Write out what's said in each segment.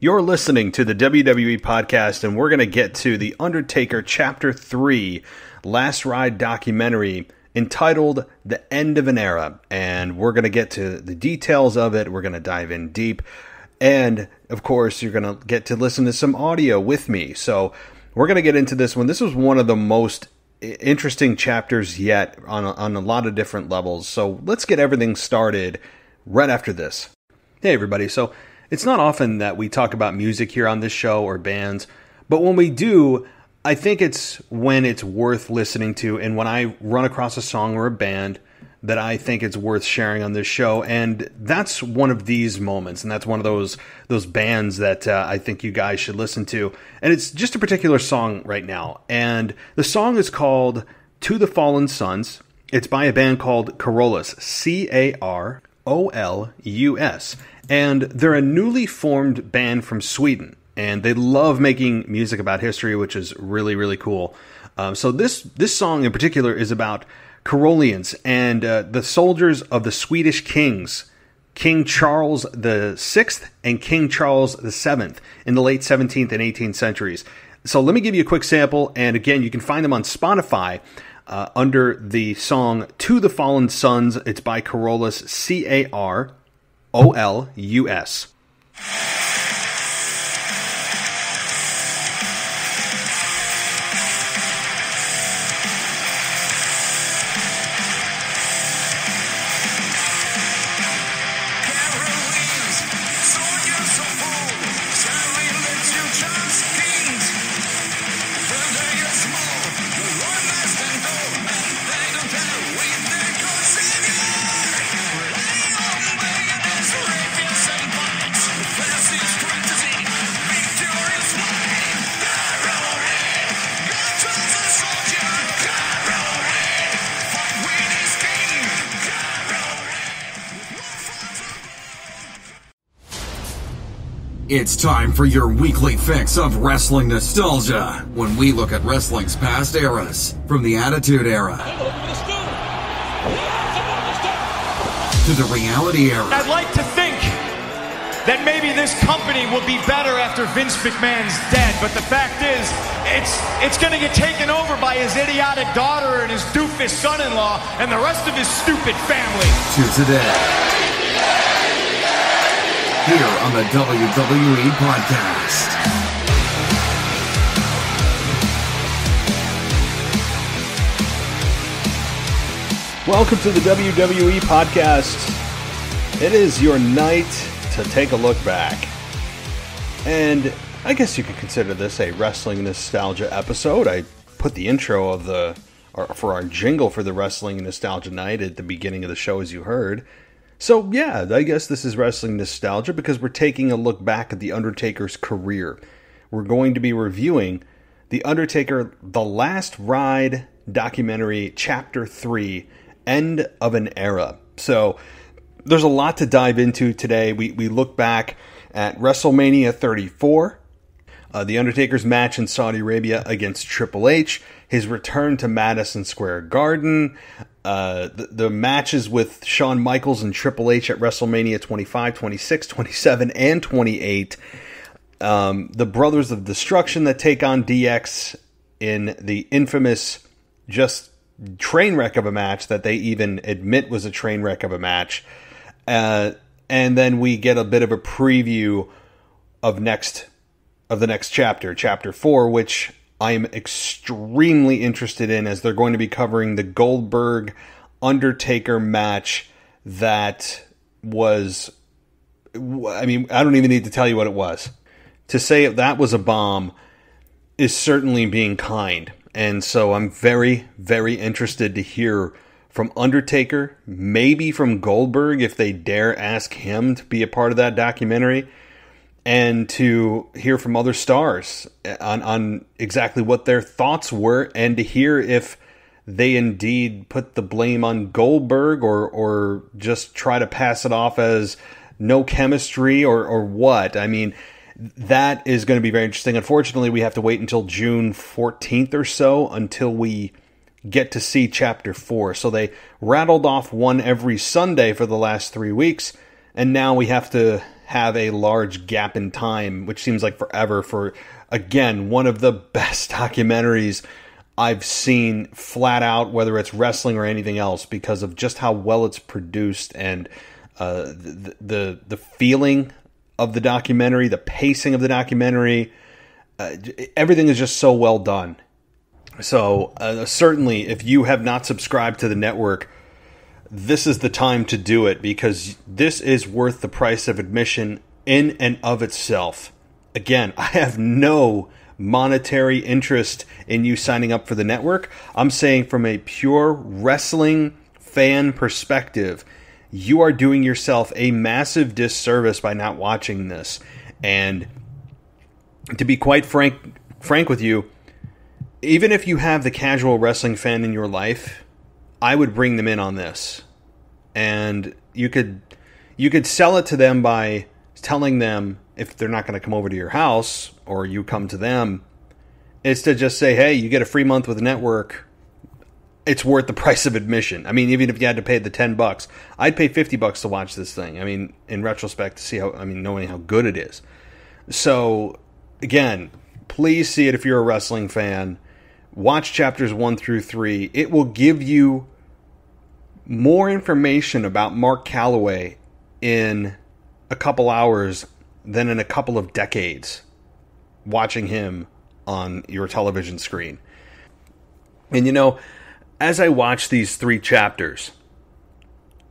You're listening to the WWE Podcast, and we're going to get to the Undertaker Chapter 3 Last Ride documentary entitled The End of an Era. And we're going to get to the details of it. We're going to dive in deep. And, of course, you're going to get to listen to some audio with me. So we're going to get into this one. This was one of the most interesting chapters yet on a lot of different levels. So let's get everything started right after this. Hey, everybody. So it's not often that we talk about music here on this show or bands, but when we do, I think it's when it's worth listening to and when I run across a song or a band that I think it's worth sharing on this show. And that's one of these moments, and that's one of those bands that I think you guys should listen to. And it's just a particular song right now. And the song is called To the Fallen Sons. It's by a band called Carolus, Carolus. And they're a newly formed band from Sweden. And they love making music about history, which is really, really cool. So this song in particular is about Carolians and the soldiers of the Swedish kings, King Charles VI and King Charles VII in the late 17th and 18th centuries. So let me give you a quick sample. And again, you can find them on Spotify under the song To the Fallen Sons. It's by Carolus, Carolus. It's time for your weekly fix of wrestling nostalgia when we look at wrestling's past eras, from the Attitude Era to the Reality Era. I'd like to think that maybe this company will be better after Vince McMahon's dead, but the fact is, it's going to get taken over by his idiotic daughter and his doofus son-in-law and the rest of his stupid family. To today, here on the WWE Podcast. Welcome to the WWE Podcast. It is your night to take a look back. And I guess you could consider this a wrestling nostalgia episode. I put the intro for our jingle for the Wrestling Nostalgia Night at the beginning of the show, as you heard. So yeah, I guess this is wrestling nostalgia because we're taking a look back at The Undertaker's career. We're going to be reviewing The Undertaker, The Last Ride documentary, Chapter 3, End of an Era. So there's a lot to dive into today. We look back at WrestleMania 34, The Undertaker's match in Saudi Arabia against Triple H, his return to Madison Square Garden, the matches with Shawn Michaels and Triple H at WrestleMania 25, 26, 27, and 28. The Brothers of Destruction that take on DX in the infamous just train wreck of a match that they even admit was a train wreck of a match. And then we get a bit of a preview of the next chapter, Chapter 4, which I am extremely interested in, as they're going to be covering the Goldberg-Undertaker match that was, I mean, I don't even need to tell you what it was. To say that was a bomb is certainly being kind. And so I'm very, very interested to hear from Undertaker, maybe from Goldberg, if they dare ask him to be a part of that documentary, and to hear from other stars on exactly what their thoughts were, and to hear if they indeed put the blame on Goldberg or just try to pass it off as no chemistry or what. I mean, that is going to be very interesting. Unfortunately, we have to wait until June 14th or so until we get to see Chapter 4. So they rattled off one every Sunday for the last 3 weeks, and now we have to have a large gap in time, which seems like forever, for, again, one of the best documentaries I've seen flat out, whether it's wrestling or anything else, because of just how well it's produced and the feeling of the documentary, the pacing of the documentary. Everything is just so well done. So certainly, if you have not subscribed to the network, this is the time to do it, because this is worth the price of admission in and of itself. Again, I have no monetary interest in you signing up for the network. I'm saying from a pure wrestling fan perspective, you are doing yourself a massive disservice by not watching this. And to be quite frank with you, even if you have the casual wrestling fan in your life, I would bring them in on this. And you could sell it to them by telling them, if they're not going to come over to your house or you come to them, is to just say, hey, you get a free month with the network. It's worth the price of admission. I mean, even if you had to pay the $10, I'd pay $50 to watch this thing. I mean, in retrospect, to see knowing how good it is. So, again, please see it if you're a wrestling fan. Watch chapters 1 through 3. It will give you more information about Mark Calaway in a couple hours than in a couple of decades watching him on your television screen. And as I watch these 3 chapters,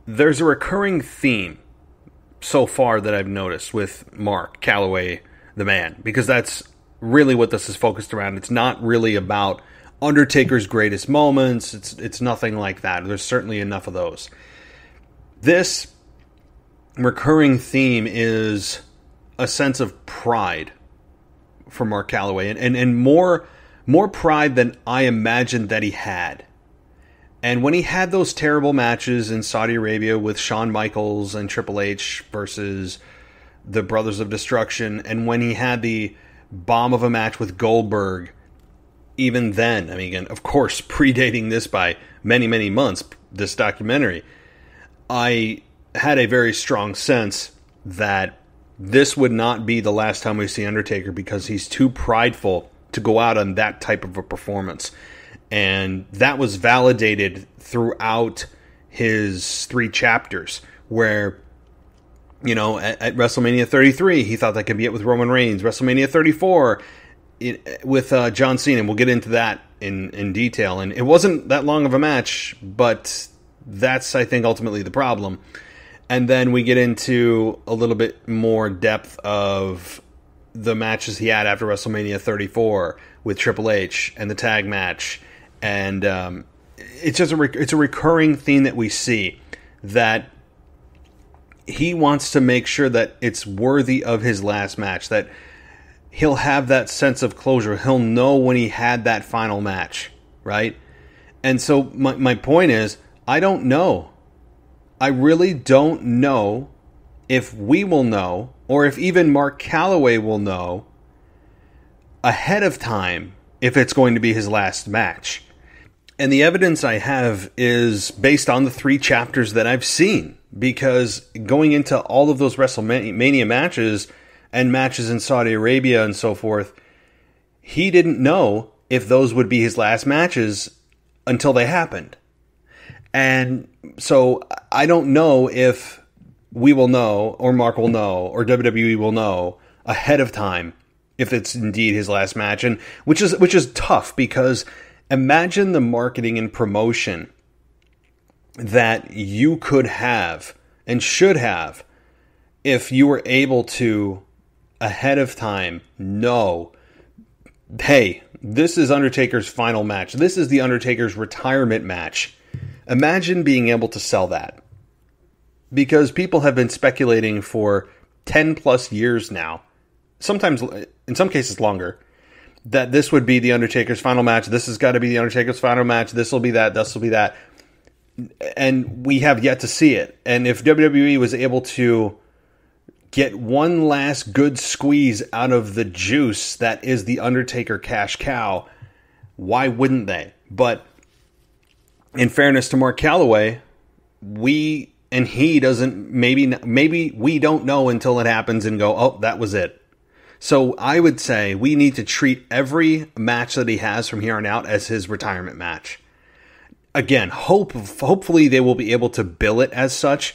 there's a recurring theme so far that I've noticed with Mark Calaway, the man, because that's really what this is focused around. It's not really about Undertaker's greatest moments. It's nothing like that. There's certainly enough of those. This recurring theme is a sense of pride for Mark Calaway, and more pride than I imagined that he had. And when he had those terrible matches in Saudi Arabia with Shawn Michaels and Triple H versus the Brothers of Destruction, and when he had the bomb of a match with Goldberg, even then, I mean, again, of course, predating this by many, many months, this documentary, I had a very strong sense that this would not be the last time we see Undertaker, because he's too prideful to go out on that type of a performance. And that was validated throughout his 3 chapters, where, at WrestleMania 33, he thought that could be it with Roman Reigns. WrestleMania 34 with John Cena, and we'll get into that in detail. And it wasn't that long of a match, but that's, I think, ultimately the problem. And then we get into a little bit more depth of the matches he had after WrestleMania 34 with Triple H and the tag match. And it's just it's a recurring theme that we see, that he wants to make sure that it's worthy of his last match, that he'll have that sense of closure. He'll know when he had that final match, right? And so my point is, I don't know. I really don't know if we will know, or if even Mark Calaway will know ahead of time if it's going to be his last match. And the evidence I have is based on the 3 chapters that I've seen, because going into all of those WrestleMania matches and matches in Saudi Arabia and so forth, he didn't know if those would be his last matches until they happened. And so I don't know if we will know, or Mark will know, or WWE will know ahead of time if it's indeed his last match, and which is tough, because imagine the marketing and promotion that you could have and should have if you were able to ahead of time know, hey, this is Undertaker's final match. This is the Undertaker's retirement match. Imagine being able to sell that. Because people have been speculating for 10 plus years now, sometimes, in some cases longer, that this would be the Undertaker's final match. This has got to be the Undertaker's final match. This will be that. This will be that. And we have yet to see it. And if WWE was able to get one last good squeeze out of the juice that is the Undertaker cash cow, why wouldn't they? But in fairness to Mark Calaway, we and he doesn't, maybe we don't know until it happens and go, oh, that was it. So I would say we need to treat every match that he has from here on out as his retirement match. Again, hopefully they will be able to bill it as such.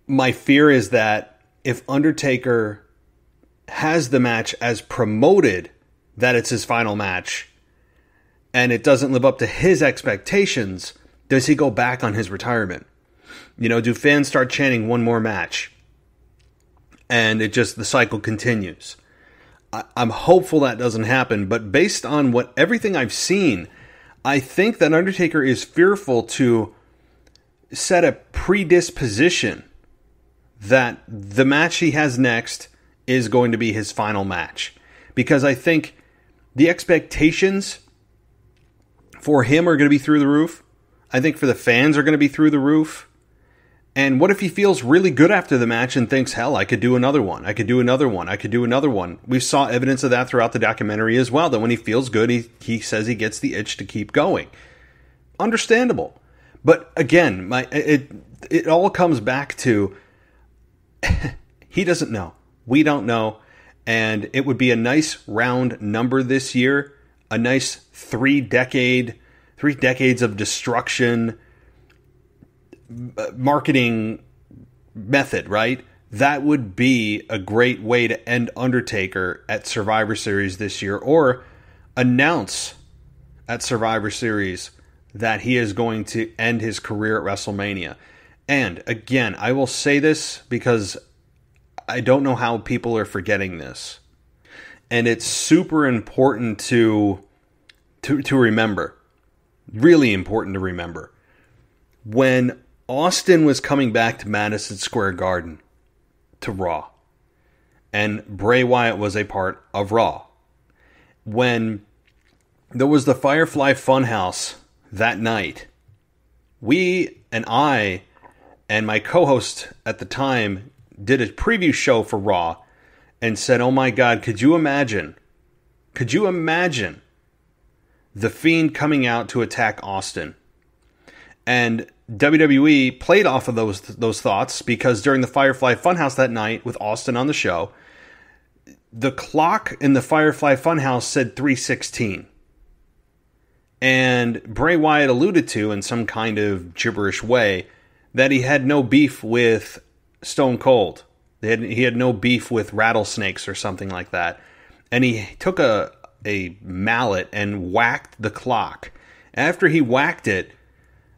My fear is that if Undertaker has the match as promoted that it's his final match, and it doesn't live up to his expectations, does he go back on his retirement? Do fans start chanting one more match? And the cycle continues. I'm hopeful that doesn't happen, but based on everything I've seen, I think that Undertaker is fearful to set a predisposition that the match he has next is going to be his final match. Because I think the expectations for him are going to be through the roof. I think for the fans are going to be through the roof. And what if he feels really good after the match and thinks, hell, I could do another one. I could do another one. I could do another one. We saw evidence of that throughout the documentary as well, that when he feels good, he says he gets the itch to keep going. Understandable. But again, it all comes back to he doesn't know. We don't know. And it would be a nice round number this year. A nice 3 decades of destruction marketing method, right? That would be a great way to end Undertaker at Survivor Series this year, or announce at Survivor Series that he is going to end his career at WrestleMania. And again, I will say this because I don't know how people are forgetting this. And it's super important to remember. Really important to remember. When Austin was coming back to Madison Square Garden to Raw, and Bray Wyatt was a part of Raw. When there was the Firefly Funhouse that night, I and my co-host at the time did a preview show for Raw and said, oh my God, could you imagine The Fiend coming out to attack Austin? And WWE played off of those thoughts, because during the Firefly Funhouse that night with Austin on the show, the clock in the Firefly Funhouse said 3:16. And Bray Wyatt alluded to, in some kind of gibberish way, that he had no beef with Stone Cold. He had no beef with rattlesnakes or something like that. And he took a mallet and whacked the clock. After he whacked it,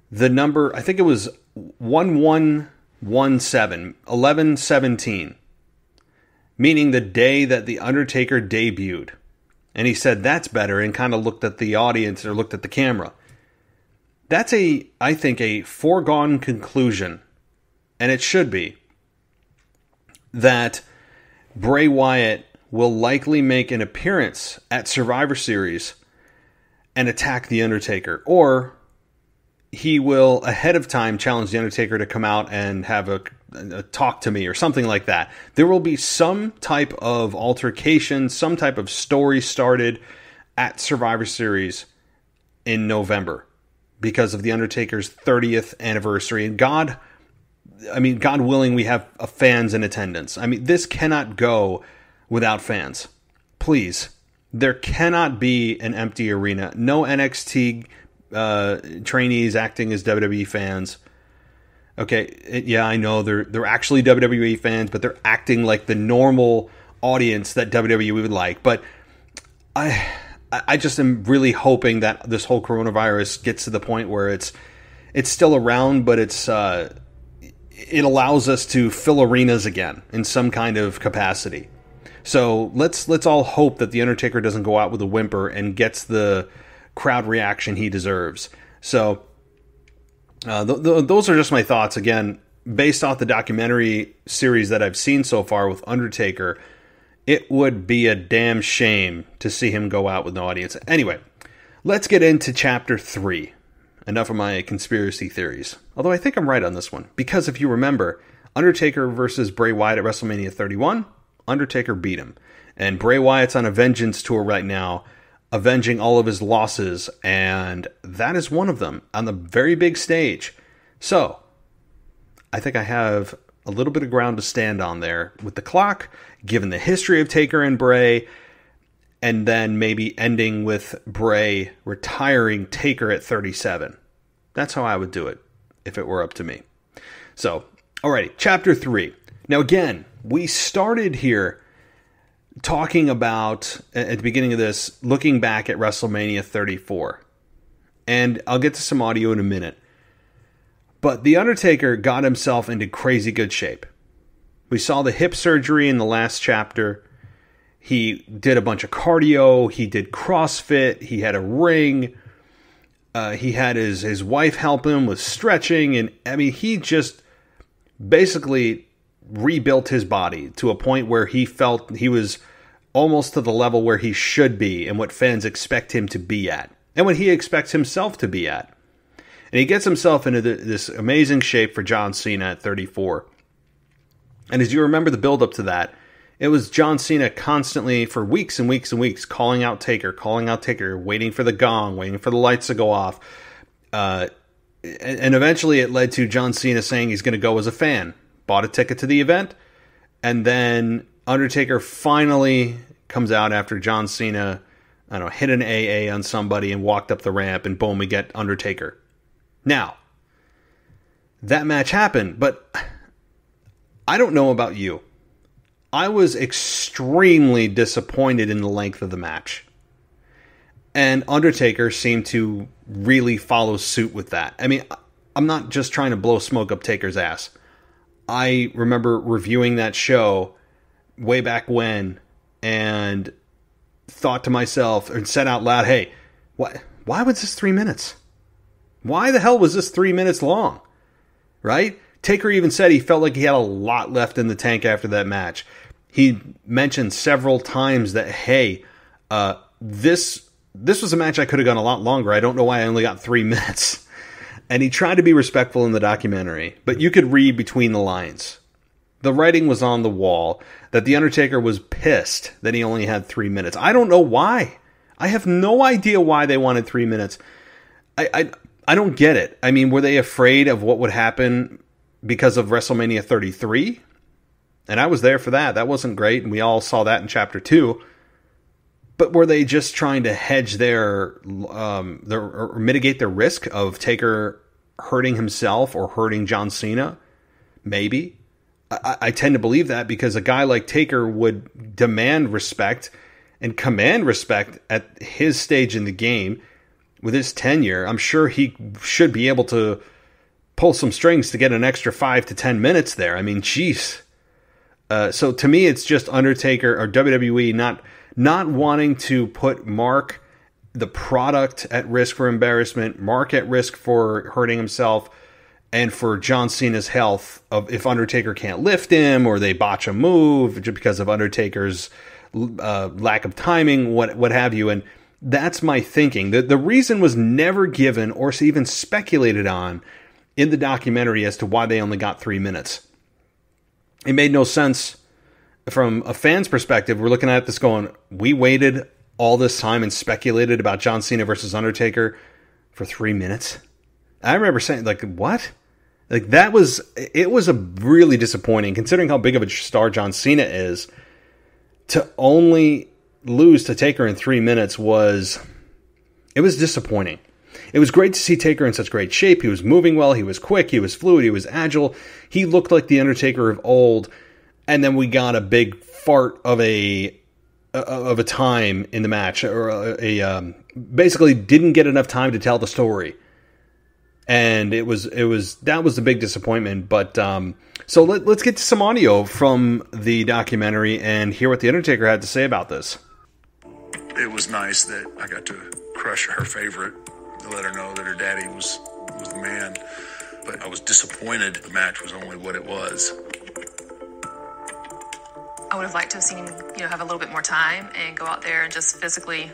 the number, I think it was 1117, meaning the day that The Undertaker debuted. And he said, that's better, and kind of looked at the audience, or looked at the camera. That's I think a foregone conclusion, and it should be, that Bray Wyatt will likely make an appearance at Survivor Series and attack The Undertaker. Or he will, ahead of time, challenge The Undertaker to come out and have a talk to me or something like that. There will be some type of altercation, some type of story started at Survivor Series in November because of The Undertaker's 30th anniversary. And God willing, we have fans in attendance. This cannot go without fans. Please. There cannot be an empty arena. No NXT trainees acting as WWE fans. Okay, yeah, I know they're actually WWE fans, but they're acting like the normal audience that WWE would like. But I just am really hoping that this whole coronavirus gets to the point where it's still around, but it allows us to fill arenas again in some kind of capacity. So let's all hope that The Undertaker doesn't go out with a whimper and gets the crowd reaction he deserves. So those are just my thoughts. Again, based off the documentary series that I've seen so far with Undertaker, it would be a damn shame to see him go out with no audience. Anyway, let's get into Chapter 3. Enough of my conspiracy theories. Although I think I'm right on this one. Because if you remember, Undertaker versus Bray Wyatt at WrestleMania 31, Undertaker beat him. And Bray Wyatt's on a vengeance tour right now, avenging all of his losses, and that is one of them on the very big stage. So, I think I have a little bit of ground to stand on there with the clock, given the history of Taker and Bray, and then maybe ending with Bray retiring Taker at 37. That's how I would do it if it were up to me. So, alrighty, Chapter 3. Now again, we started here talking about, at the beginning of this, looking back at WrestleMania 34. And I'll get to some audio in a minute. But The Undertaker got himself into crazy good shape. We saw the hip surgery in the last chapter. He did a bunch of cardio. He did CrossFit. He had a ring. He had his wife help him with stretching. And I mean, he just basically rebuilt his body to a point where he felt he was almost to the level where he should be and what fans expect him to be at. And what he expects himself to be at. And he gets himself into this amazing shape for John Cena at 34. And as you remember the build-up to that, it was John Cena constantly, for weeks and weeks and weeks, calling out Taker, waiting for the gong, waiting for the lights to go off. And eventually it led to John Cena saying he's going to go as a fan. Bought a ticket to the event. And then Undertaker finally comes out after John Cena, I don't know, hit an AA on somebody and walked up the ramp, and boom, we get Undertaker. Now, that match happened, but I don't know about you. I was extremely disappointed in the length of the match. And Undertaker seemed to really follow suit with that. I mean, I'm not just trying to blow smoke up Taker's ass. I remember reviewing that show way back when and thought to myself and said out loud, hey, why was this 3 minutes? Why the hell was this 3 minutes long? Right? Taker even said he felt like he had a lot left in the tank after that match. He mentioned several times that, hey, this was a match I could have gone a lot longer. I don't know why I only got 3 minutes. And he tried to be respectful in the documentary, but you could read between the lines. The writing was on the wall that The Undertaker was pissed that he only had 3 minutes. I don't know why. I have no idea why they wanted 3 minutes. I don't get it. I mean, were they afraid of what would happen because of WrestleMania 33? And I was there for that. That wasn't great, and we all saw that in Chapter 2. But were they just trying to hedge or mitigate their risk of Taker hurting himself or hurting John Cena? Maybe. I tend to believe that because a guy like Taker would demand respect and command respect at his stage in the game. With his tenure, I'm sure he should be able to pull some strings to get an extra 5 to 10 minutes there. I mean, jeez. So to me, it's just Undertaker or WWE not wanting to put Mark, the product, at risk for embarrassment, Mark at risk for hurting himself, and for John Cena's health of if Undertaker can't lift him or they botch a move just because of Undertaker's lack of timing, what have you. And that's my thinking. The reason was never given or even speculated on in the documentary as to why they only got 3 minutes. It made no sense from a fan's perspective. We're looking at this going, we waited all this time and speculated about John Cena versus Undertaker for 3 minutes. I remember saying, like, what? Like, it was a really disappointing, considering how big of a star John Cena is, to only lose to Taker in 3 minutes was disappointing. It was great to see Taker in such great shape. He was moving well. He was quick. He was fluid. He was agile. He looked like the Undertaker of old. And then we got a big fart of a time in the match, or basically didn't get enough time to tell the story. And that was the big disappointment. But so let's get to some audio from the documentary and hear what the Undertaker had to say about this. It was nice that I got to crush her favorite, to let her know that her daddy was the man. But I was disappointed the match was only what it was. I would have liked to have seen him, have a little bit more time and go out there and just physically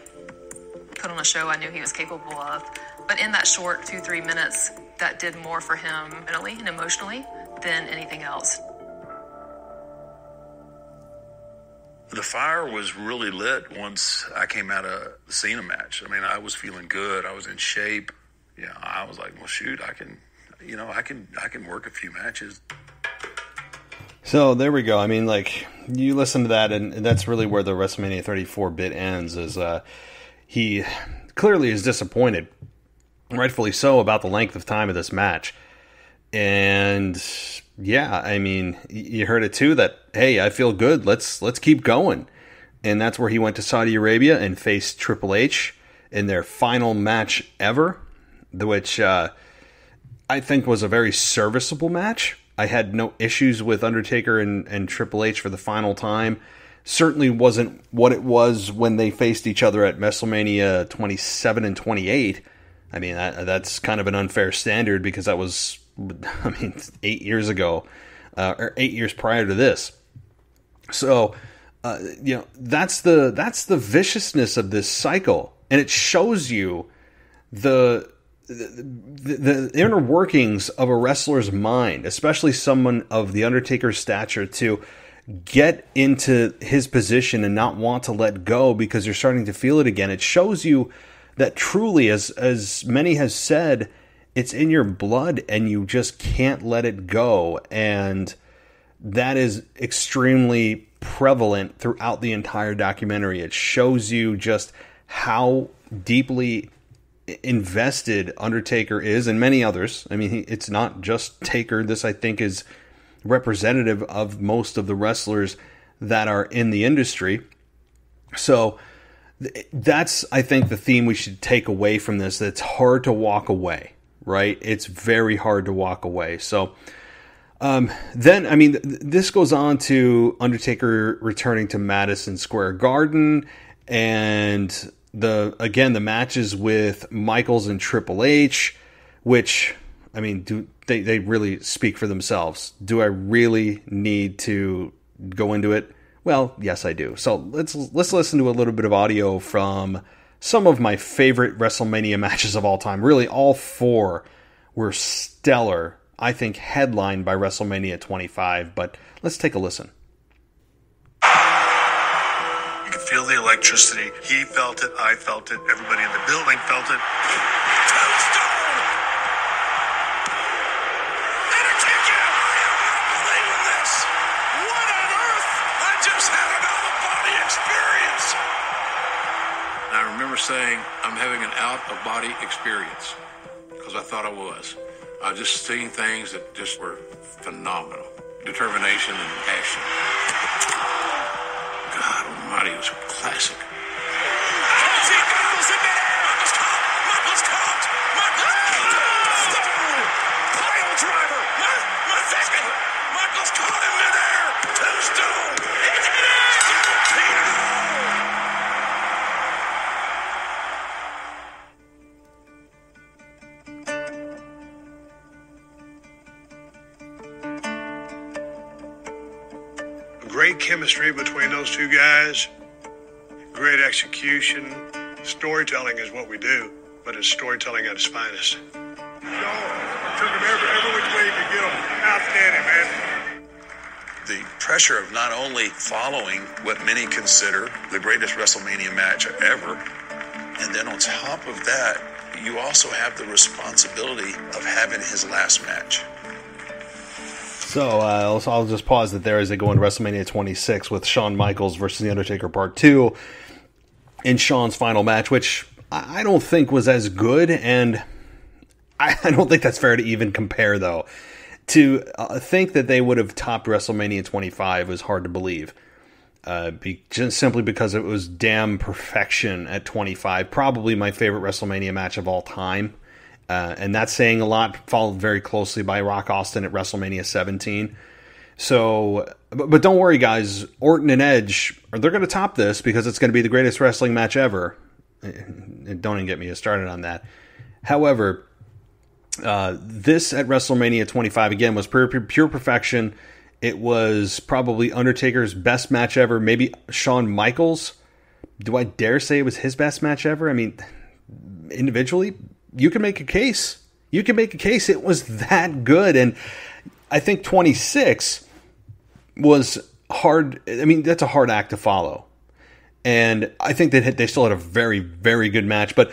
put on a show I knew he was capable of. But in that short 2-3 minutes, that did more for him mentally and emotionally than anything else. The fire was really lit once I came out of the Cena match. I mean, I was feeling good. I was in shape. I was like, well, shoot, I can I can work a few matches. So there we go. I mean, like, you listen to that, and that's really where the WrestleMania 34 bit ends, is he clearly is disappointed, rightfully so, about the length of time of this match. And yeah, I mean, you heard it too, that, hey, I feel good, let's keep going. And that's where he went to Saudi Arabia and faced Triple H in their final match ever, which I think was a very serviceable match. I had no issues with Undertaker and Triple H for the final time. Certainly wasn't what it was when they faced each other at WrestleMania 27 and 28. I mean, that's kind of an unfair standard, because that was, 8 years ago, or 8 years prior to this. So, that's the viciousness of this cycle, and it shows you the inner workings of a wrestler's mind, especially someone of the Undertaker's stature, to get into his position and not want to let go because you're starting to feel it again. It shows you that truly, as many has said, it's in your blood and you just can't let it go. And that is extremely prevalent throughout the entire documentary. It shows you just how deeply invested Undertaker is, and many others. I mean, it's not just Taker. This, I think, is representative of most of the wrestlers that are in the industry. So that's, I think, the theme we should take away from this. That it's hard to walk away, right? It's very hard to walk away. So then, I mean, this goes on to Undertaker returning to Madison Square Garden, and the matches with Michaels and Triple H, which, I mean, they really speak for themselves. Do I really need to go into it? Well, yes, I do. So let's listen to a little bit of audio from some of my favorite WrestleMania matches of all time. Really, all four were stellar. I think headlined by WrestleMania 25. But let's take a listen. You could feel the electricity. He felt it. I felt it. Everybody in the building felt it. Tombstone! Undertaker! I'm believing this! What on earth? I just had an out-of-body experience! I remember saying, I'm having an out-of-body experience, because I thought I was. I was just seeing things that just were phenomenal. Determination and passion. God almighty, it was a classic. Michaels in midair! Michaels caught! Pile driver! My second! Michaels caught in midair! Tombstone! It's Great chemistry between those two guys. Great execution. Storytelling is what we do, but it's storytelling at its finest. Took him every which way you could get him. Outstanding, man. The pressure of not only following what many consider the greatest WrestleMania match ever, and then on top of that, you also have the responsibility of having his last match. So I'll just pause it there as they go into WrestleMania 26 with Shawn Michaels versus The Undertaker Part 2 in Shawn's final match, which I don't think was as good, and I don't think that's fair to even compare, though. To think that they would have topped WrestleMania 25 was hard to believe, just simply because it was damn perfection at 25. Probably my favorite WrestleMania match of all time. And that's saying a lot, followed very closely by Rock Austin at WrestleMania 17. So, but don't worry, guys. Orton and Edge, they're going to top this because it's going to be the greatest wrestling match ever. Don't even get me started on that. However, this at WrestleMania 25, again, was pure perfection. It was probably Undertaker's best match ever. Maybe Shawn Michaels. Do I dare say it was his best match ever? I mean, individually, you can make a case. You can make a case. It was that good. And I think 26 was hard. I mean, that's a hard act to follow. And I think that they still had a very, very good match. But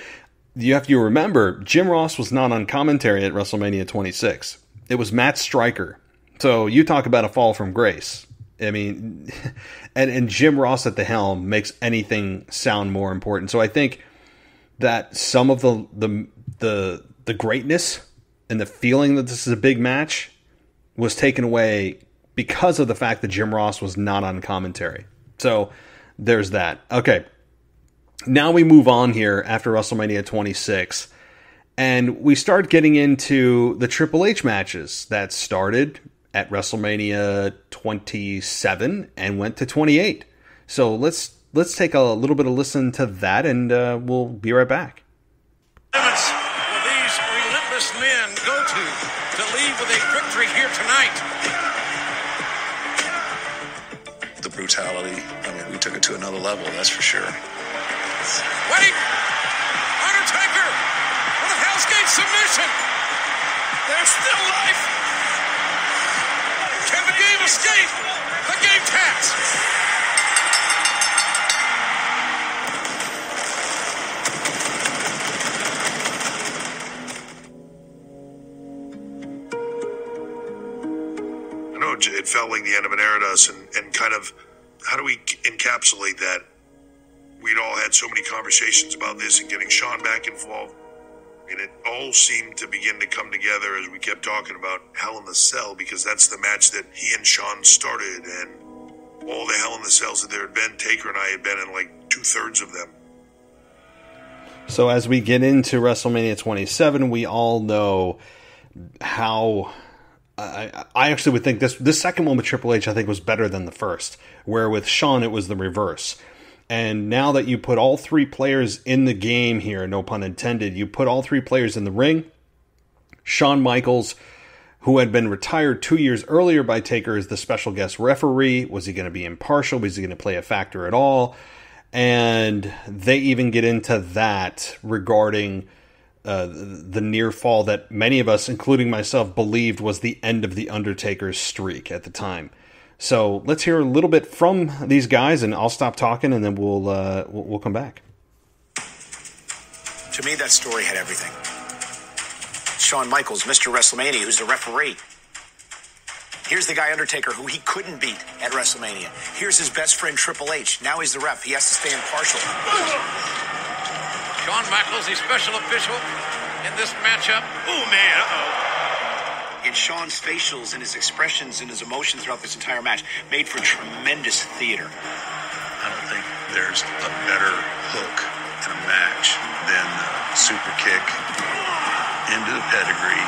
you have to remember, Jim Ross was not on commentary at WrestleMania 26. It was Matt Stryker. So you talk about a fall from grace. I mean, and Jim Ross at the helm makes anything sound more important. So I think that some of the greatness and the feeling that this is a big match was taken away because of the fact that Jim Ross was not on commentary. So there's that. Okay. Now we move on here after WrestleMania 26, and we start getting into the Triple H matches that started at WrestleMania 27 and went to 28. So let's take a little bit of listen to that, and we'll be right back. Limits will these relentless men go to leave with a victory here tonight? The brutality, I mean, we took it to another level, that's for sure. Wait! Undertaker! With a Hell's Gate submission! There's still life! Can the game escape? The game taps! I know it felt like the end of an era to us, and kind of, how do we encapsulate that? We'd all had so many conversations about this and getting Shawn back involved. And it all seemed to begin to come together as we kept talking about Hell in the Cell, because that's the match that he and Shawn started. And all the Hell in the Cells that there had been, Taker and I had been in like 2/3 of them. So as we get into WrestleMania 27, we all know how... I actually would think this second one with Triple H, I think, was better than the first, where with Shawn it was the reverse. And now that you put all three players in the game here, no pun intended, you put all three players in the ring. Shawn Michaels, who had been retired 2 years earlier by Taker, is the special guest referee. Was he going to be impartial? Was he going to play a factor at all? And they even get into that regarding the near fall that many of us, including myself, believed was the end of the Undertaker's streak at the time. So let's hear a little bit from these guys, and I'll stop talking, and then we'll come back. To me, that story had everything. Shawn Michaels, Mr. WrestleMania, who's the referee. Here's the guy Undertaker, who he couldn't beat at WrestleMania. Here's his best friend Triple H. Now he's the ref. He has to stay impartial. Shawn Michaels, the special official in this matchup. Oh, man, uh-oh. And Shawn's facials and his expressions and his emotion throughout this entire match made for tremendous theater. I don't think there's a better hook in a match than the super kick into the pedigree,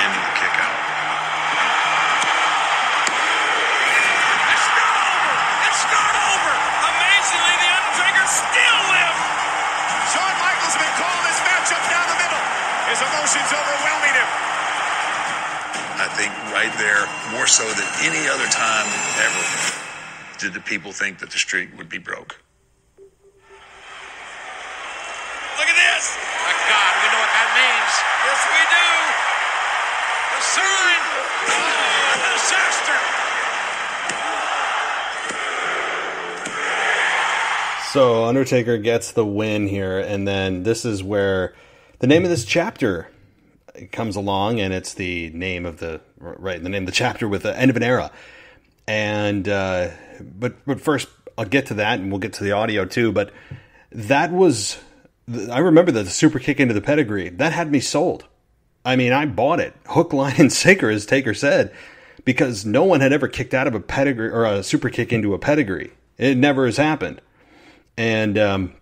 into the kick out. It's not over! It's not over! Amazingly, the Undertaker still lives! Shawn Michaels been calling this matchup down the middle. His emotions overwhelming him. I think right there, more so than any other time ever, did the people think that the streak would be broke. Look at this! My God, we know what that means. Yes, we do. The sign. Oh, disaster. So Undertaker gets the win here, and then this is where the name of this chapter comes along, and it's the name of the chapter with the end of an era. And but first I'll get to that, and we'll get to the audio too. But that was, I remember the super kick into the pedigree. That had me sold. I mean, I bought it hook, line, and sinker, as Taker said, because no one had ever kicked out of a pedigree or a super kick into a pedigree. It never has happened. And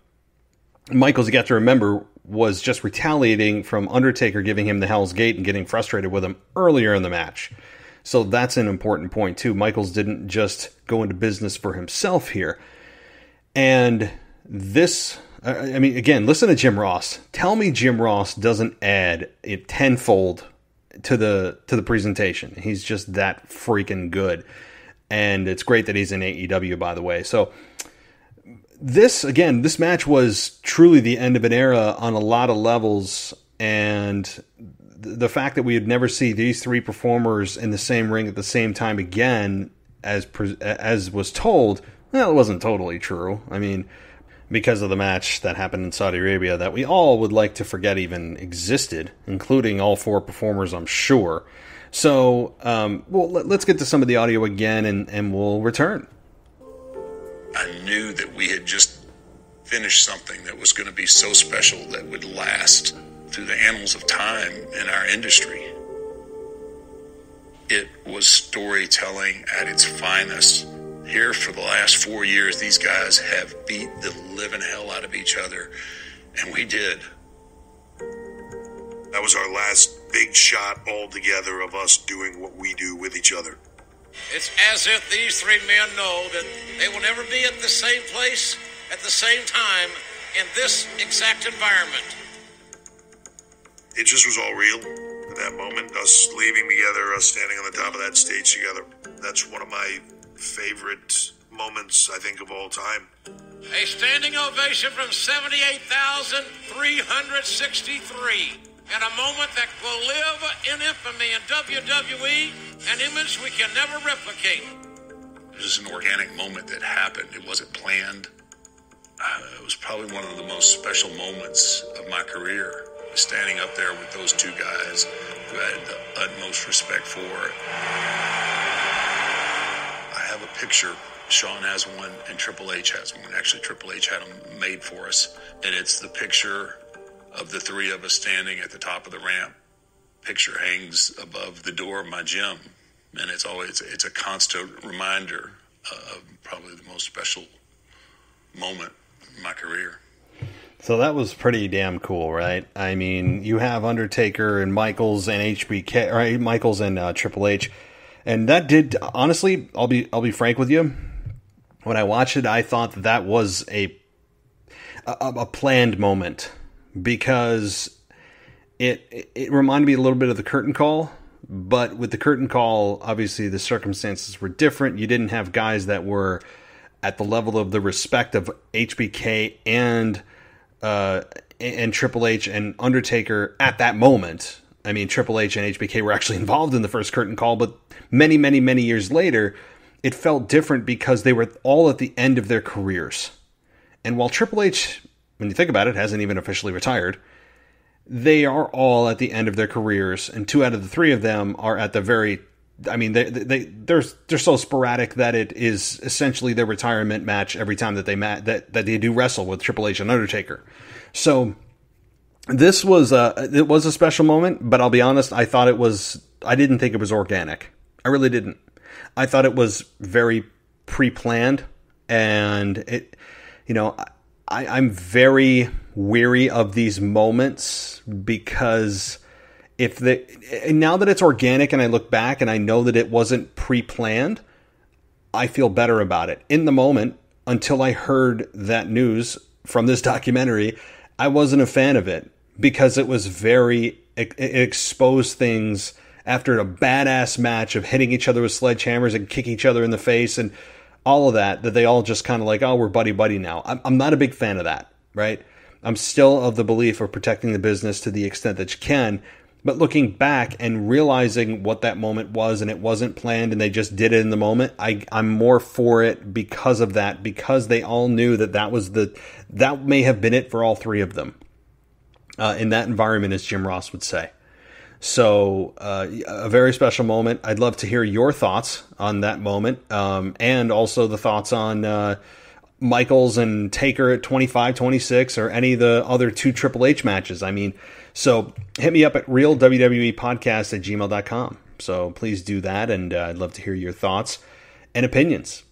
Michaels, you got to remember, was just retaliating from Undertaker giving him the Hell's Gate and getting frustrated with him earlier in the match. So that's an important point too. Michaels didn't just go into business for himself here. And this, I mean, again, listen to Jim Ross. Tell me Jim Ross doesn't add it tenfold to the presentation. He's just that freaking good. And it's great that he's in AEW, by the way. So this match was truly the end of an era on a lot of levels, and the fact that we would never see these three performers in the same ring at the same time again, as was told, well, it wasn't totally true. I mean, because of the match that happened in Saudi Arabia that we all would like to forget even existed, including all 4 performers, I'm sure. So, let's get to some of the audio again, and we'll return. I knew that we had just finished something that was going to be so special that would last through the annals of time in our industry. It was storytelling at its finest. Here for the last 4 years, these guys have beat the living hell out of each other, and we did. That was our last big shot all together of us doing what we do with each other. It's as if these 3 men know that they will never be at the same place at the same time in this exact environment. It just was all real at that moment, us leaving together, us standing on the top of that stage together. That's one of my favorite moments, I think, of all time. A standing ovation from 78,363. And a moment that will live in infamy in WWE, an image we can never replicate. It was an organic moment that happened. It wasn't planned. It was probably one of the most special moments of my career, standing up there with those 2 guys who I had the utmost respect for. I have a picture. Shawn has one, and Triple H has one. Actually, Triple H had them made for us. And it's the picture of the 3 of us standing at the top of the ramp. Picture hangs above the door of my gym. And it's a constant reminder of probably the most special moment in my career. So that was pretty damn cool, right? I mean, you have Undertaker and Michaels and HBK, right? Michaels and Triple H, and that did, honestly, I'll be frank with you. When I watched it, I thought that was a planned moment, because it reminded me a little bit of the curtain call. But with the curtain call, obviously the circumstances were different. You didn't have guys that were at the level of the respect of HBK and Triple H and Undertaker at that moment. I mean, Triple H and HBK were actually involved in the first curtain call, but many, many, many years later, it felt different because they were all at the end of their careers. And while Triple H, when you think about it, hasn't even officially retired, they are all at the end of their careers, and 2 out of the 3 of them are at the very. I mean, they're so sporadic that it is essentially their retirement match every time that they do wrestle with Triple H and Undertaker. So this was it was a special moment, but I'll be honest, I didn't think it was organic. I really didn't. I thought it was very pre-planned, and it, I'm very weary of these moments because now that it's organic and I look back and I know that it wasn't pre-planned, I feel better about it. In the moment, until I heard that news from this documentary, I wasn't a fan of it because it was it exposed things after a badass match of hitting each other with sledgehammers and kicking each other in the face and all of that they all just kind of like, oh, we're buddy-buddy now. I'm not a big fan of that, right? I'm still of the belief of protecting the business to the extent that you can, but looking back and realizing what that moment was and it wasn't planned and they just did it in the moment, I'm more for it because of that, because they all knew that may have been it for all 3 of them in that environment, as Jim Ross would say. So a very special moment. I'd love to hear your thoughts on that moment, and also the thoughts on Michaels and Taker at 25, 26, or any of the other 2 Triple H matches. I mean, so hit me up at realwwepodcast@gmail.com. So please do that, and I'd love to hear your thoughts and opinions.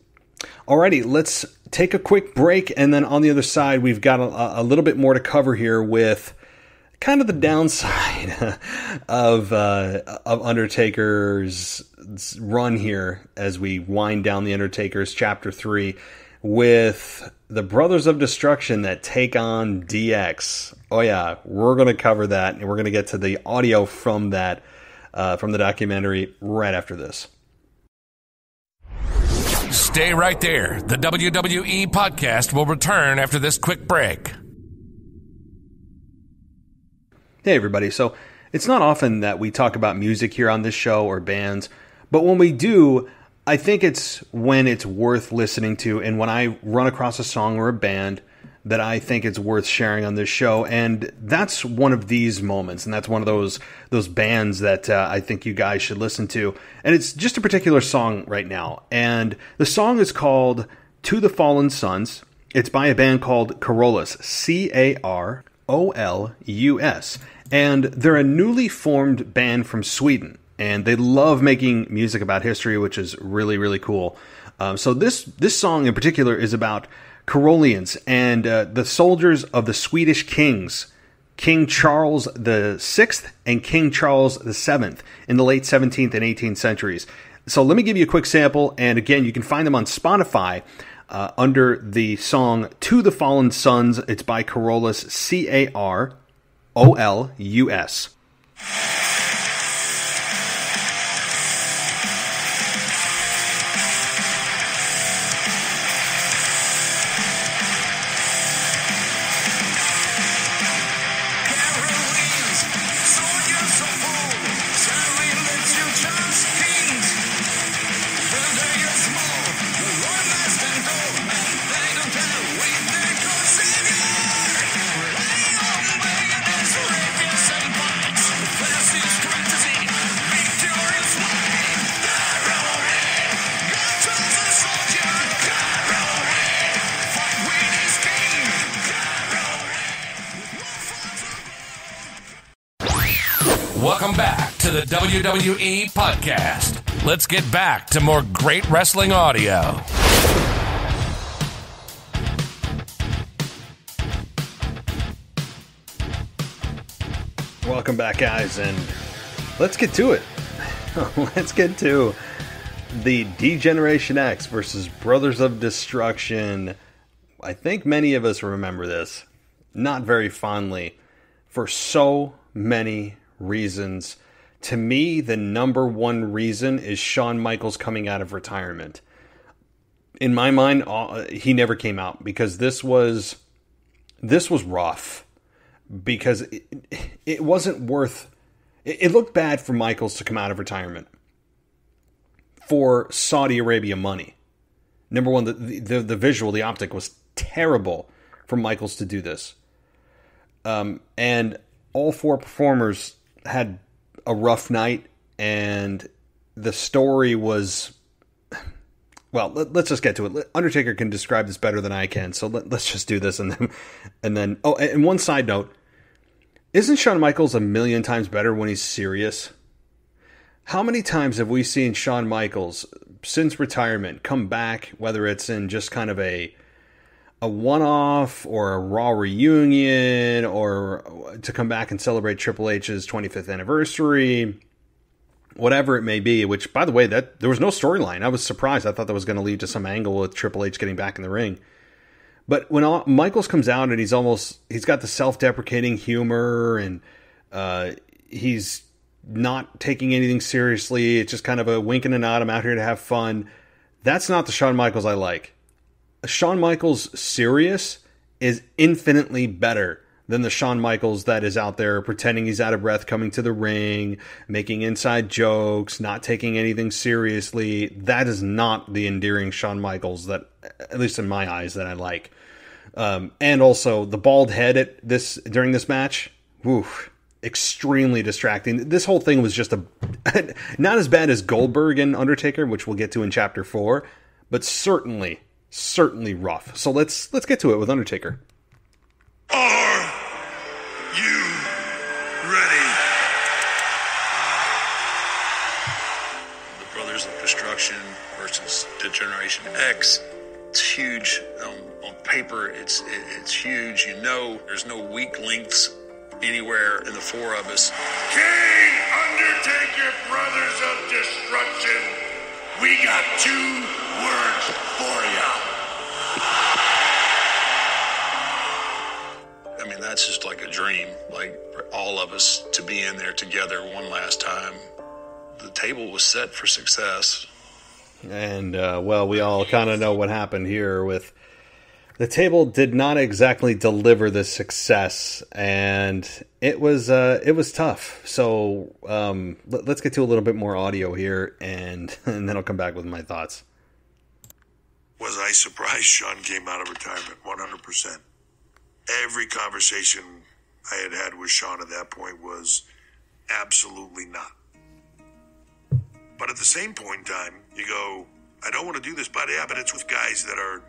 Alrighty, let's take a quick break, and then on the other side, we've got a little bit more to cover here with kind of the downside of Undertaker's run here as we wind down the Undertakers Chapter 3 with the Brothers of Destruction that take on DX. Oh yeah, we're going to cover that, and we're going to get to the audio from that, from the documentary right after this. Stay right there. The WWE podcast will return after this quick break. Hey everybody, so it's not often that we talk about music here on this show or bands, but when we do, I think it's when it's worth listening to, and when I run across a song or a band that I think it's worth sharing on this show, and that's one of these moments, and that's one of those bands that I think you guys should listen to, and it's just a particular song right now, and the song is called To the Fallen Sons. It's by a band called Carolus, Carolus, and they're a newly formed band from Sweden, and they love making music about history, which is really, really cool. So this song in particular is about Carolians and the soldiers of the Swedish kings, King Charles VI and King Charles VII in the late 17th and 18th centuries. So let me give you a quick sample, and again, you can find them on Spotify under the song To the Fallen Sons. It's by Carolus, Carolus. Welcome back to the WWE Podcast. Let's get back to more great wrestling audio. Welcome back, guys, and let's get to it. Let's get to the D-Generation X versus Brothers of Destruction. I think many of us remember this, not very fondly, for so many reasons. To me, the number one reason is Shawn Michaels coming out of retirement. In my mind, he never came out because this was rough. Because it wasn't worth... It looked bad for Michaels to come out of retirement for Saudi Arabia money. Number one, the visual, the optic was terrible for Michaels to do this. And all four performers had a rough night, and the story was... Well, let's just get to it. Undertaker can describe this better than I can, so let's just do this. And then... Oh, and one side note. Isn't Shawn Michaels a million times better when he's serious? How many times have we seen Shawn Michaels, since retirement, come back, whether it's in just kind of a one-off or a Raw reunion, or to come back and celebrate Triple H's 25th anniversary, whatever it may be, which, by the way, that there was no storyline. I was surprised. I thought that was going to lead to some angle with Triple H getting back in the ring. But when Michaels comes out and he's got the self-deprecating humor, and he's not taking anything seriously. It's just kind of a wink and a nod. I'm out here to have fun. That's not the Shawn Michaels I like. Shawn Michaels serious is infinitely better than the Shawn Michaels that is out there pretending he's out of breath coming to the ring, making inside jokes, not taking anything seriously. That is not the endearing Shawn Michaels that, at least in my eyes, that I like. And also the bald head during this match, extremely distracting. This whole thing was just not as bad as Goldberg and Undertaker, which we'll get to in Chapter 4, but certainly rough. So let's get to it with Undertaker. Are you ready? The Brothers of Destruction versus Generation X. It's huge. On paper, it's huge. You know, there's no weak links anywhere in the four of us. King Undertaker, Brothers of Destruction, we got 2 words for you. I mean, that's just like a dream, like for all of us to be in there together one last time. The table was set for success. And, well, we all kind of know what happened here with... The table did not exactly deliver the success, and it was tough. So let's get to a little bit more audio here, and then I'll come back with my thoughts. Was I surprised Shawn came out of retirement? 100%. Every conversation I had had with Shawn at that point was absolutely not. But at the same point in time, you go, I don't want to do this, but yeah, but it's with guys that are,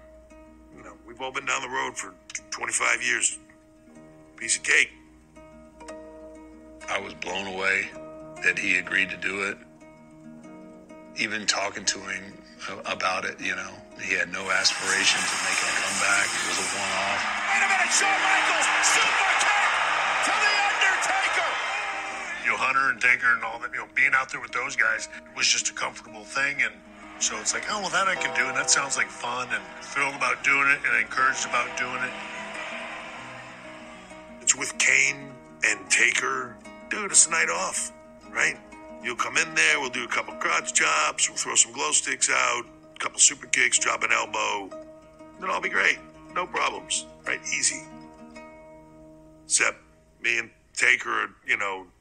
we've all been down the road for 25 years. Piece of cake. I was blown away that he agreed to do it. Even talking to him about it, he had no aspirations of making a comeback. It was a one-off. Wait a minute, Shawn Michaels, super kick to the Undertaker. Hunter and Taker and all that, being out there with those guys was just a comfortable thing. And so it's like, oh, well, that I can do. And that sounds like fun, and thrilled about doing it and encouraged about doing it. It's with Kane and Taker. Dude, it's a night off, right? You'll come in there, we'll do a couple crotch chops, we'll throw some glow sticks out, a couple super kicks, drop an elbow. It'll all be great. No problems, right? Easy. Except me and Taker are,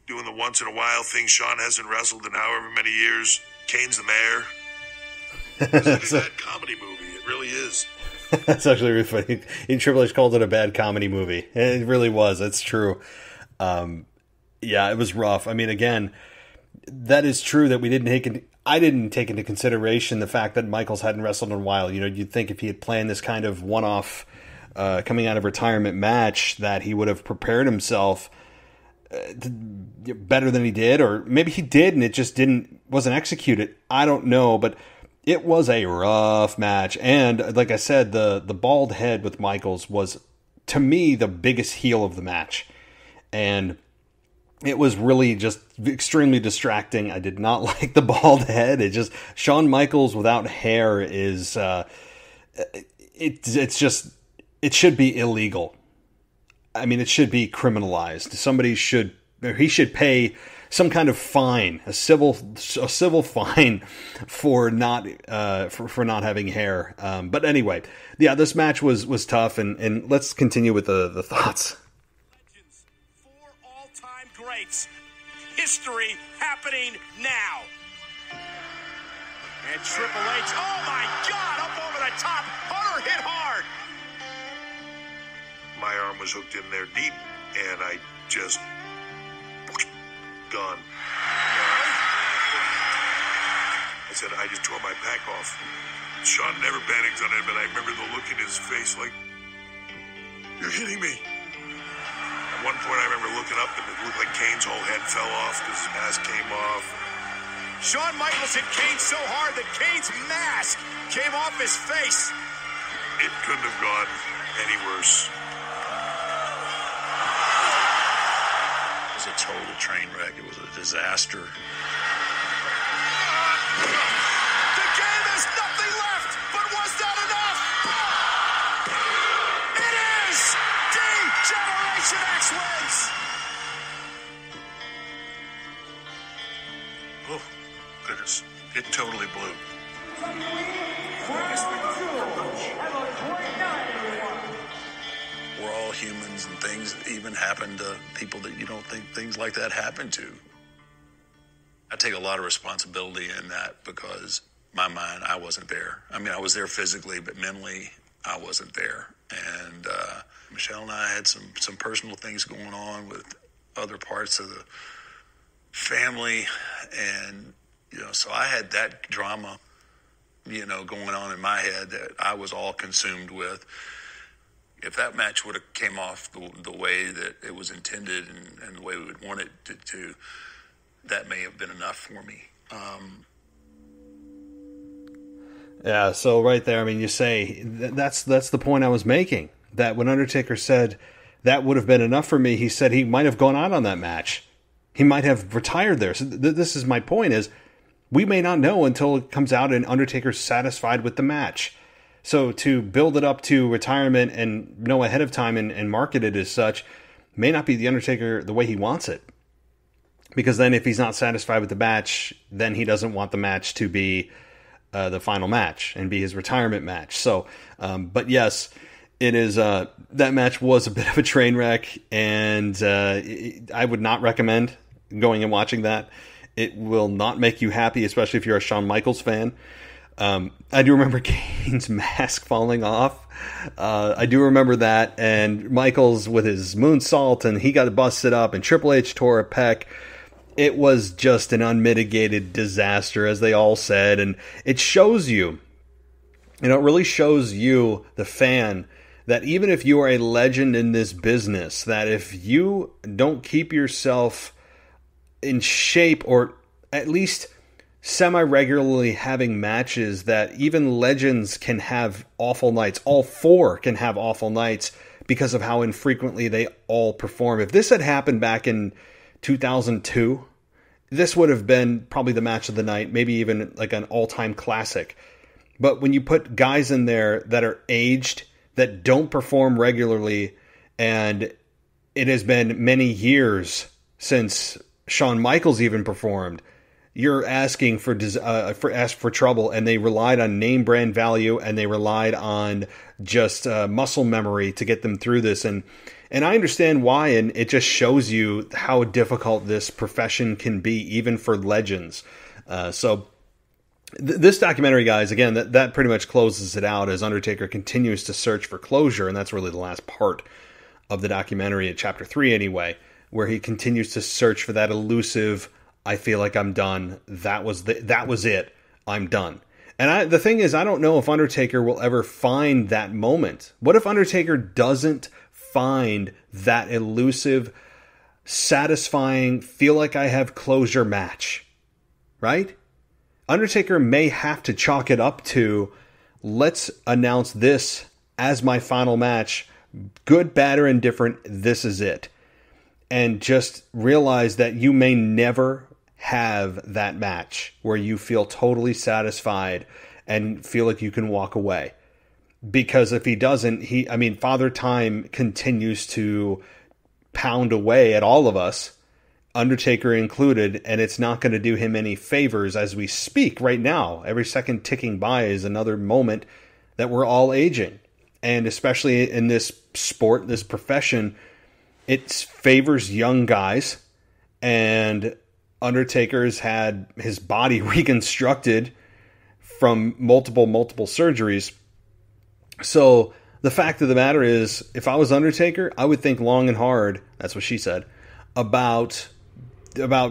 doing the once in a while thing. Shawn hasn't wrestled in however many years. Kane's the mayor. It's a bad comedy movie. It really is. That's actually really funny. Triple H called it a bad comedy movie. It really was. That's true. Yeah, it was rough. I mean, again, that is true that I didn't take into consideration the fact that Michaels hadn't wrestled in a while. You'd think if he had planned this kind of one-off coming out of retirement match that he would have prepared himself better than he did, or maybe he did and it just wasn't executed. I don't know, but it was a rough match. And like I said, the bald head with Michaels was, to me, the biggest heel of the match. And it was really just extremely distracting. I did not like the bald head. Shawn Michaels without hair is, it should be illegal. I mean, it should be criminalized. He should pay some kind of fine, a civil fine for not having hair. But anyway, yeah, this match was tough, and let's continue with the thoughts. Legends, 4 all-time greats. History happening now. And Triple H, oh my God, up over the top. Hunter hit hard. My arm was hooked in there deep, and I just gone. I said, I just tore my pack off. Shawn never panicked on it, but I remember the look in his face like, you're kidding me. At one point, I remember looking up, and it looked like Kane's whole head fell off because his mask came off. Shawn Michaels hit Kane so hard that Kane's mask came off his face. It couldn't have gone any worse. It was a total train wreck. It was a disaster. The game has nothing left, but was that enough? It is! D-Generation X wins! Oh, goodness. It totally blew. We're all humans, and things even happen to people that you don't think things like that happen to. I take a lot of responsibility in that because my mind, I wasn't there. I mean, I was there physically, but mentally, I wasn't there. And Michelle and I had some personal things going on with other parts of the family, and so I had that drama, going on in my head that I was all consumed with. If that match would have came off the way that it was intended and the way we would want it to, that may have been enough for me. Yeah, so right there, I mean, you say, that's the point I was making. That when Undertaker said that would have been enough for me, he said he might have gone out on that match. He might have retired there. So this is my point, is we may not know until it comes out and Undertaker's satisfied with the match. So to build it up to retirement and know ahead of time and market it as such may not be the Undertaker the way he wants it. Because then if he's not satisfied with the match, then he doesn't want the match to be the final match and be his retirement match. So, but yes, it is, that match was a bit of a train wreck, and I would not recommend going and watching that. It will not make you happy, especially if you're a Shawn Michaels fan. I do remember Kane's mask falling off. I do remember that, and Michaels with his moonsault, and he got busted up, and Triple H tore a pec. It was just an unmitigated disaster, as they all said, and it shows you, it really shows you, the fan, that even if you are a legend in this business, that if you don't keep yourself in shape, or at least semi-regularly having matches, that even legends can have awful nights. All four can have awful nights because of how infrequently they all perform. If this had happened back in 2002, this would have been probably the match of the night, maybe even like an all-time classic. But when you put guys in there that are aged, that don't perform regularly, and it has been many years since Shawn Michaels even performed, you're asking for trouble, and they relied on name brand value, and they relied on just muscle memory to get them through this, and I understand why, and it just shows you how difficult this profession can be, even for legends. This documentary, guys, again, that pretty much closes it out as Undertaker continues to search for closure, and that's really the last part of the documentary, at Chapter 3 anyway, where he continues to search for that elusive, I feel like I'm done. That was it. I'm done. And the thing is, I don't know if Undertaker will ever find that moment. What if Undertaker doesn't find that elusive, satisfying, feel like I have closure match? Right? Undertaker may have to chalk it up to, let's announce this as my final match. Good, bad, or indifferent, this is it. And just realize that you may never have that match where you feel totally satisfied and feel like you can walk away. Because if he doesn't, Father Time continues to pound away at all of us, Undertaker included, and it's not going to do him any favors as we speak right now. Every second ticking by is another moment that we're all aging. And especially in this sport, this profession, it favors young guys, and Undertaker's had his body reconstructed from multiple surgeries. So the fact of the matter is, if I was Undertaker, I would think long and hard, that's what she said, about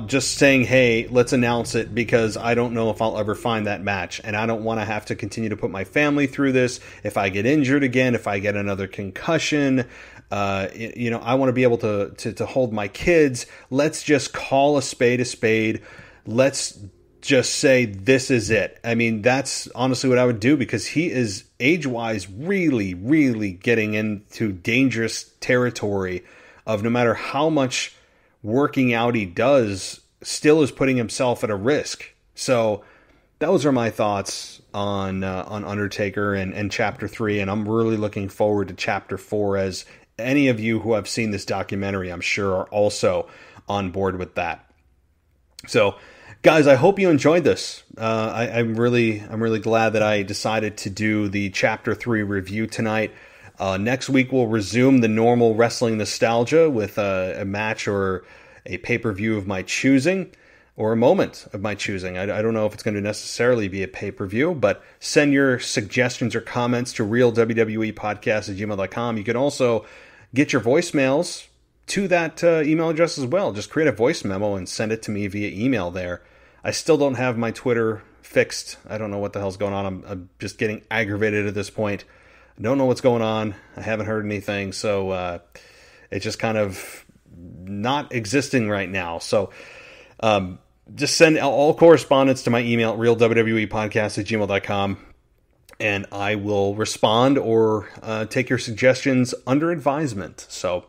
just saying, hey, let's announce it, because I don't know if I'll ever find that match, and I don't want to have to continue to put my family through this. If I get injured again, if I get another concussion, I want to be able to hold my kids. Let's just call a spade a spade. Let's just say this is it. I mean, that's honestly what I would do, because he is age-wise really, really getting into dangerous territory of, no matter how much working out he does, still is putting himself at a risk. So those are my thoughts on Undertaker and Chapter 3, and I'm really looking forward to Chapter 4, as any of you who have seen this documentary, I'm sure, are also on board with that. So, guys, I hope you enjoyed this. I'm really glad that I decided to do the Chapter 3 review tonight. Next week we'll resume the normal wrestling nostalgia with a match or a pay-per-view of my choosing, or a moment of my choosing. I don't know if it's going to necessarily be a pay-per-view, but send your suggestions or comments to realwwepodcast@gmail.com. You can also get your voicemails to that email address as well. Just create a voice memo and send it to me via email there. I still don't have my Twitter fixed. I don't know what the hell's going on. I'm just getting aggravated at this point. I don't know what's going on. I haven't heard anything, so it's just kind of not existing right now. So just send all correspondence to my email at realwwepodcast@gmail.com, and I will respond or take your suggestions under advisement. So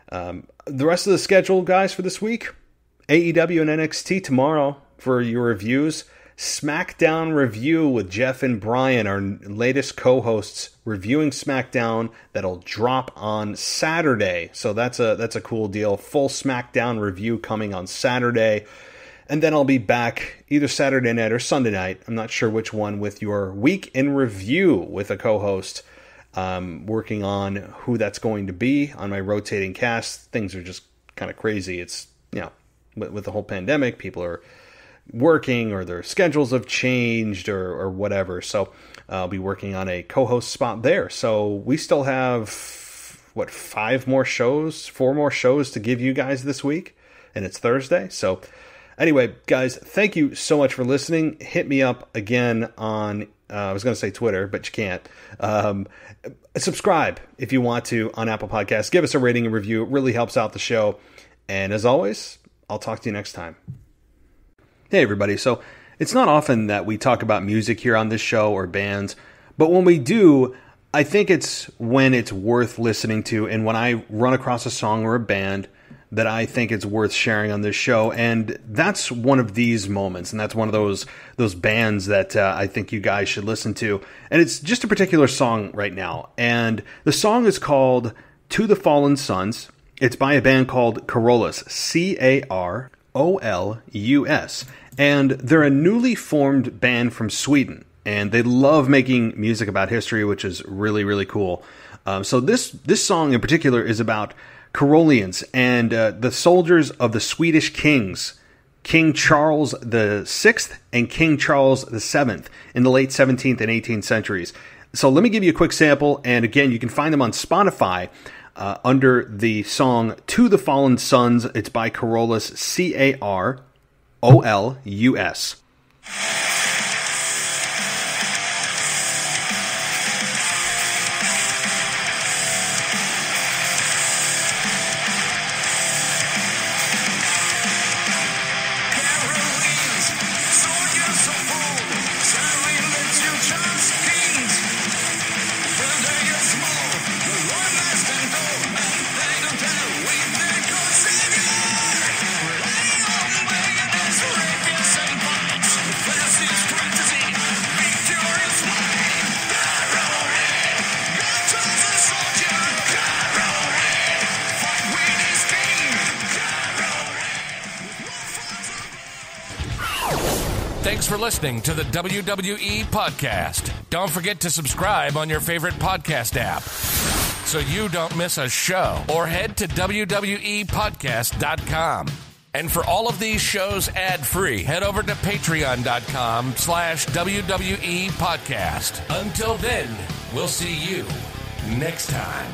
the rest of the schedule, guys, for this week: AEW and NXT tomorrow for your reviews. SmackDown review with Jeff and Brian, our latest co-hosts, reviewing SmackDown. That'll drop on Saturday, so that's a cool deal. Full SmackDown review coming on Saturday, and then I'll be back either Saturday night or Sunday night, I'm not sure which one, with your week in review with a co-host, working on who that's going to be on my rotating cast. Things are just kind of crazy. It's, with the whole pandemic, people are working or their schedules have changed or whatever. So I'll be working on a co-host spot there. So we still have, 4 more shows to give you guys this week, and it's Thursday. So anyway, guys, thank you so much for listening. Hit me up again on, I was going to say Twitter, but you can't. Subscribe if you want to on Apple Podcasts. Give us a rating and review. It really helps out the show. And as always, I'll talk to you next time. Hey, everybody. So it's not often that we talk about music here on this show or bands, but when we do, I think it's when it's worth listening to and when I run across a song or a band that I think it's worth sharing on this show. And that's one of these moments. And that's one of those bands that I think you guys should listen to. And it's just a particular song right now. And the song is called To the Fallen Sons. It's by a band called Carolus, Carolus. And they're a newly formed band from Sweden. And they love making music about history, which is really, really cool. So this song in particular is about Carolians and the soldiers of the Swedish kings, King Charles VI and King Charles VII in the late 17th and 18th centuries. So let me give you a quick sample, and again, you can find them on Spotify under the song To the Fallen Sons. It's by Carolus, Carolus. Thanks for listening to the WWE Podcast. Don't forget to subscribe on your favorite podcast app so you don't miss a show, or head to WWEpodcast.com. And for all of these shows ad-free, head over to patreon.com/WWE Podcast. Until then, we'll see you next time.